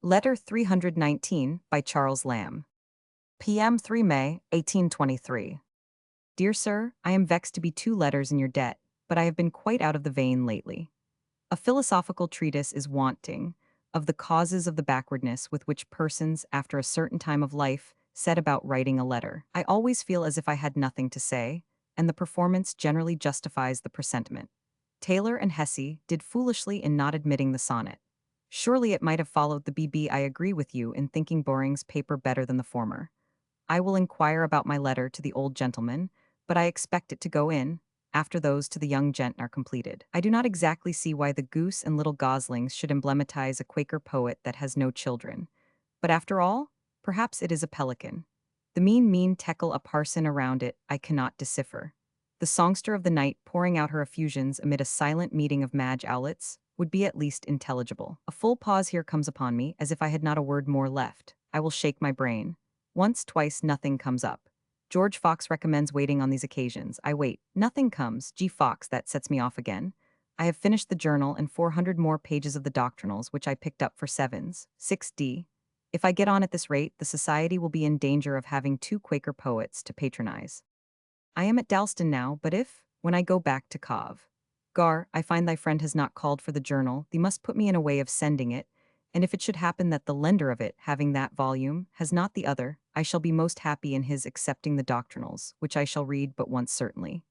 Letter 319 by Charles Lamb. PM 3 May, 1823. Dear Sir, I am vexed to be 2 letters in your debt, but I have been quite out of the vein lately. A philosophical treatise is wanting of the causes of the backwardness with which persons, after a certain time of life, set about writing a letter. I always feel as if I had nothing to say, and the performance generally justifies the presentiment. Taylor and Hesse did foolishly in not admitting the sonnet. Surely it might have followed the BB. I agree with you in thinking Boring's paper better than the former. I will inquire about my letter to the old gentleman, but I expect it to go in, after those to the young gent are completed. I do not exactly see why the goose and little goslings should emblematize a Quaker poet that has no children. But after all, perhaps it is a pelican. The mean teckle a parson around it I cannot decipher. The songster of the night pouring out her effusions amid a silent meeting of Madge owlets would be at least intelligible. A full pause here comes upon me, as if I had not a word more left. I will shake my brain. Once, twice, nothing comes up. George Fox recommends waiting on these occasions. I wait. Nothing comes. G. Fox, that sets me off again. I have finished the journal and 400 more pages of the doctrinals, which I picked up for 7s. 6d. If I get on at this rate, the society will be in danger of having 2 Quaker poets to patronize. I am at Dalston now, but if, when I go back to Cov. Gar, I find thy friend has not called for the journal, thee must put me in a way of sending it, and if it should happen that the lender of it, having that volume, has not the other, I shall be most happy in his accepting the doctrinals, which I shall read but once certainly.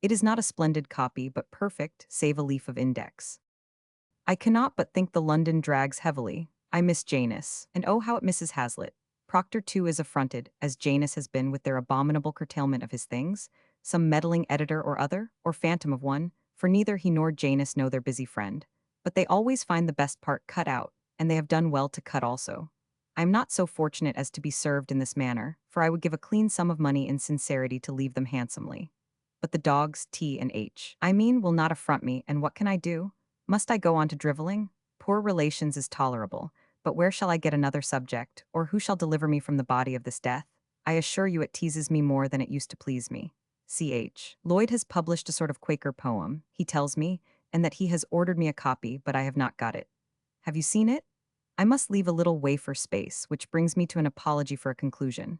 It is not a splendid copy, but perfect, save a leaf of index. I cannot but think the London drags heavily. I miss Janus, and oh how it misses Hazlitt. Proctor too is affronted, as Janus has been with their abominable curtailment of his things, some meddling editor or other, or phantom of one, for neither he nor Janus know their busy friend. But they always find the best part cut out, and they have done well to cut also. I am not so fortunate as to be served in this manner, for I would give a clean sum of money in sincerity to leave them handsomely. But the dogs T and H, I mean, will not affront me, and what can I do? Must I go on to driveling? Poor relations is tolerable, but where shall I get another subject, or who shall deliver me from the body of this death? I assure you it teases me more than it used to please me. Ch. Lloyd has published a sort of Quaker poem, he tells me, and that he has ordered me a copy, but I have not got it. Have you seen it? I must leave a little wafer space, which brings me to an apology for a conclusion.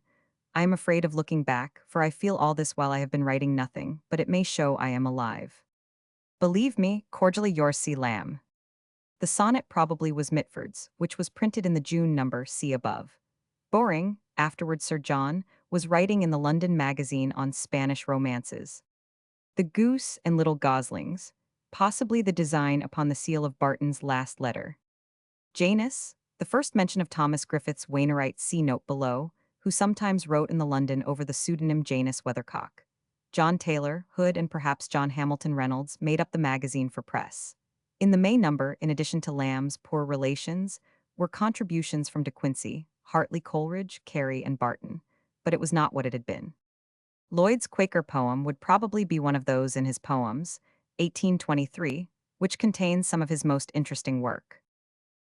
I am afraid of looking back, for I feel all this while I have been writing nothing, but it may show I am alive. Believe me, cordially yours, C. Lamb. The sonnet probably was Mitford's, which was printed in the June number, see above. Boring, afterward Sir John, was writing in the London magazine on Spanish romances. The goose and little goslings, possibly the design upon the seal of Barton's last letter. Janus, the first mention of Thomas Griffith's Wainwright C. note below, who sometimes wrote in the London over the pseudonym Janus Weathercock. John Taylor, Hood, and perhaps John Hamilton Reynolds made up the magazine for press. In the May number, in addition to Lamb's Poor Relations, were contributions from De Quincey, Hartley Coleridge, Carey, and Barton, but it was not what it had been. Lloyd's Quaker poem would probably be one of those in his poems, 1823, which contains some of his most interesting work.